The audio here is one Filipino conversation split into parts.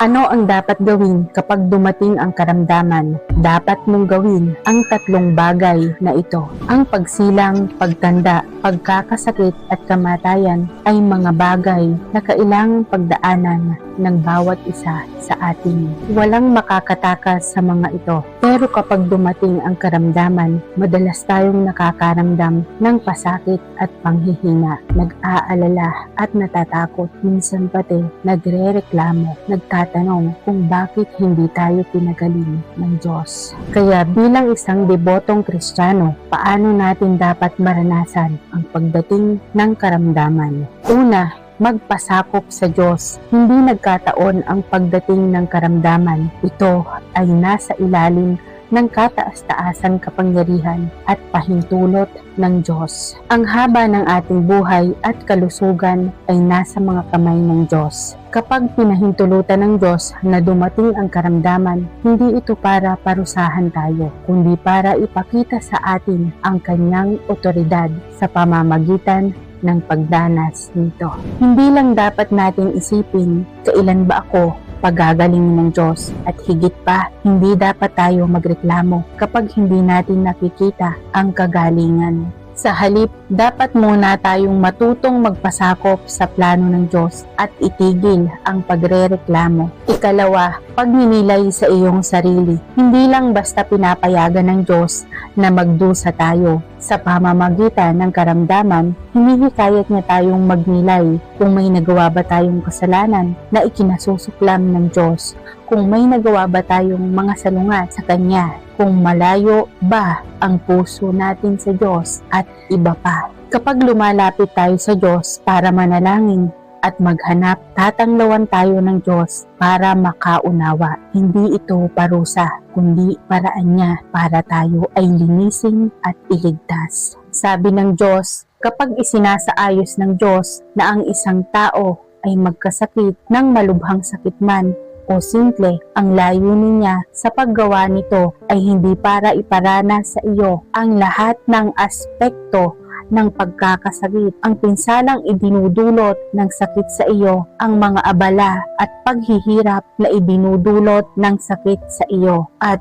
Ano ang dapat gawin kapag dumating ang karamdaman? Dapat mong gawin ang tatlong bagay na ito. Ang pagsilang, pagtanda, pagkakasakit at kamatayan ay mga bagay na kailangang pagdaanan ng bawat isa sa atin. Walang makakatakas sa mga ito. Pero kapag dumating ang karamdaman, madalas tayong nakakaramdam ng pasakit at panghihina, nag-aalala at natatakot, minsan pati nagrereklamo, nagtatanong kung bakit hindi tayo pinagaling ng Diyos. Kaya bilang isang debotong Kristiyano, paano natin dapat maranasan ang pagdating ng karamdaman? Una, magpasakop sa Diyos. Hindi nagkataon ang pagdating ng karamdaman. Ito ay nasa ilalim ng kataas-taasan kapangyarihan at pahintulot ng Diyos. Ang haba ng ating buhay at kalusugan ay nasa mga kamay ng Diyos. Kapag pinahintulutan ng Diyos na dumating ang karamdaman, hindi ito para parusahan tayo, kundi para ipakita sa atin ang kanyang otoridad sa pamamagitan ng pagdanas nito. Hindi lang dapat natin isipin, kailan ba ako pagagaling ng Diyos, at higit pa, hindi dapat tayo magreklamo kapag hindi natin nakikita ang kagalingan. Sa halip, dapat muna tayong matutong magpasakop sa plano ng Diyos at itigil ang pagrereklamo. Ikalawa, pagninilay sa iyong sarili. Hindi lang basta pinapayagan ng Diyos na magdusa tayo. Sa pamamagitan ng karamdaman, hinihikayat niya tayong magnilay kung may nagawa ba tayong kasalanan na ikinasusuklam ng Diyos, kung may nagawa ba tayong mga salungat sa Kanya, kung malayo ba ang puso natin sa Diyos at iba pa. Kapag lumalapit tayo sa Diyos para manalangin at maghanap, tatanglawan tayo ng Diyos para makaunawa. Hindi ito parusa, kundi paraan niya para tayo ay linisin at iligtas. Sabi ng Diyos, kapag isinasaayos ng Diyos na ang isang tao ay magkasakit ng malubhang sakit man o simple, ang layunin niya sa paggawa nito ay hindi para iparana sa iyo ang lahat ng aspekto ng pagkakasakit. Ang pinsalang idinudulot ng sakit sa iyo, ang mga abala at paghihirap na idinudulot ng sakit sa iyo, at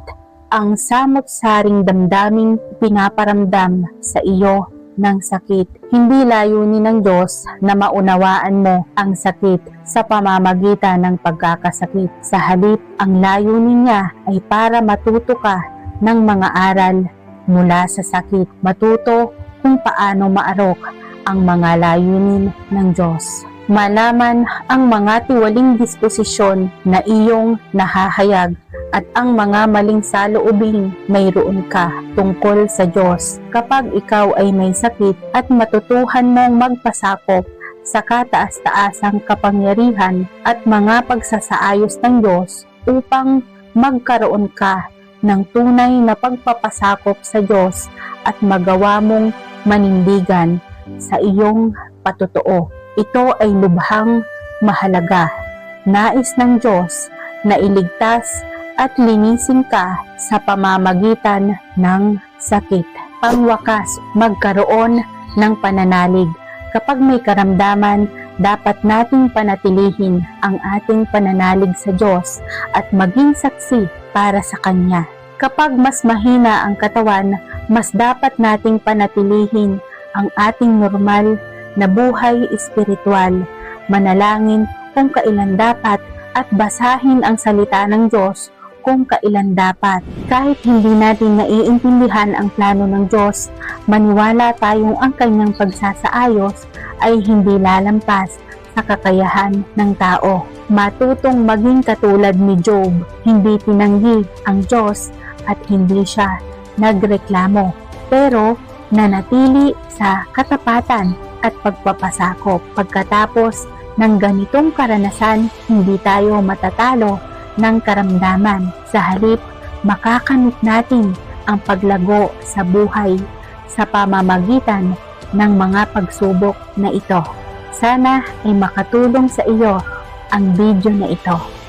ang samot-saring damdaming pinaparamdam sa iyo ng sakit. Hindi layunin ng Diyos na maunawaan mo ang sakit sa pamamagitan ng pagkakasakit. Sa halip, ang layunin niya ay para matuto ka ng mga aral mula sa sakit. Matuto kung paano maarok ang mga layunin ng Diyos. Malaman ang mga tiwaling disposisyon na iyong nahahayag at ang mga maling saloobing mayroon ka tungkol sa Diyos. Kapag ikaw ay may sakit at matutuhan mong magpasakop sa kataas-taasang kapangyarihan at mga pagsasaayos ng Diyos upang magkaroon ka ng tunay na pagpapasakop sa Diyos at magawa mong manindigan sa iyong patotoo. Ito ay lubhang mahalaga. Nais ng Diyos na iligtas at linisin ka sa pamamagitan ng sakit. Pangwakas, magkaroon ng pananalig. Kapag may karamdaman, dapat nating panatilihin ang ating pananalig sa Diyos at maging saksi para sa Kanya. Kapag mas mahina ang katawan, mas dapat nating panatilihin ang ating normal na buhay espiritual, manalangin kung kailan dapat at basahin ang salita ng Diyos kung kailan dapat. Kahit hindi natin naiintindihan ang plano ng Diyos, maniwala tayong ang kanyang pagsasaayos ay hindi lalampas sa kakayahan ng tao. Matutong maging katulad ni Job, hindi tinanggi ang Diyos at hindi siya nagreklamo, pero nanatili sa katapatan at pagpapasakop. Pagkatapos ng ganitong karanasan, hindi tayo matatalo ng karamdaman. Sa halip, makakamit natin ang paglago sa buhay sa pamamagitan ng mga pagsubok na ito. Sana ay makatulong sa iyo ang video na ito.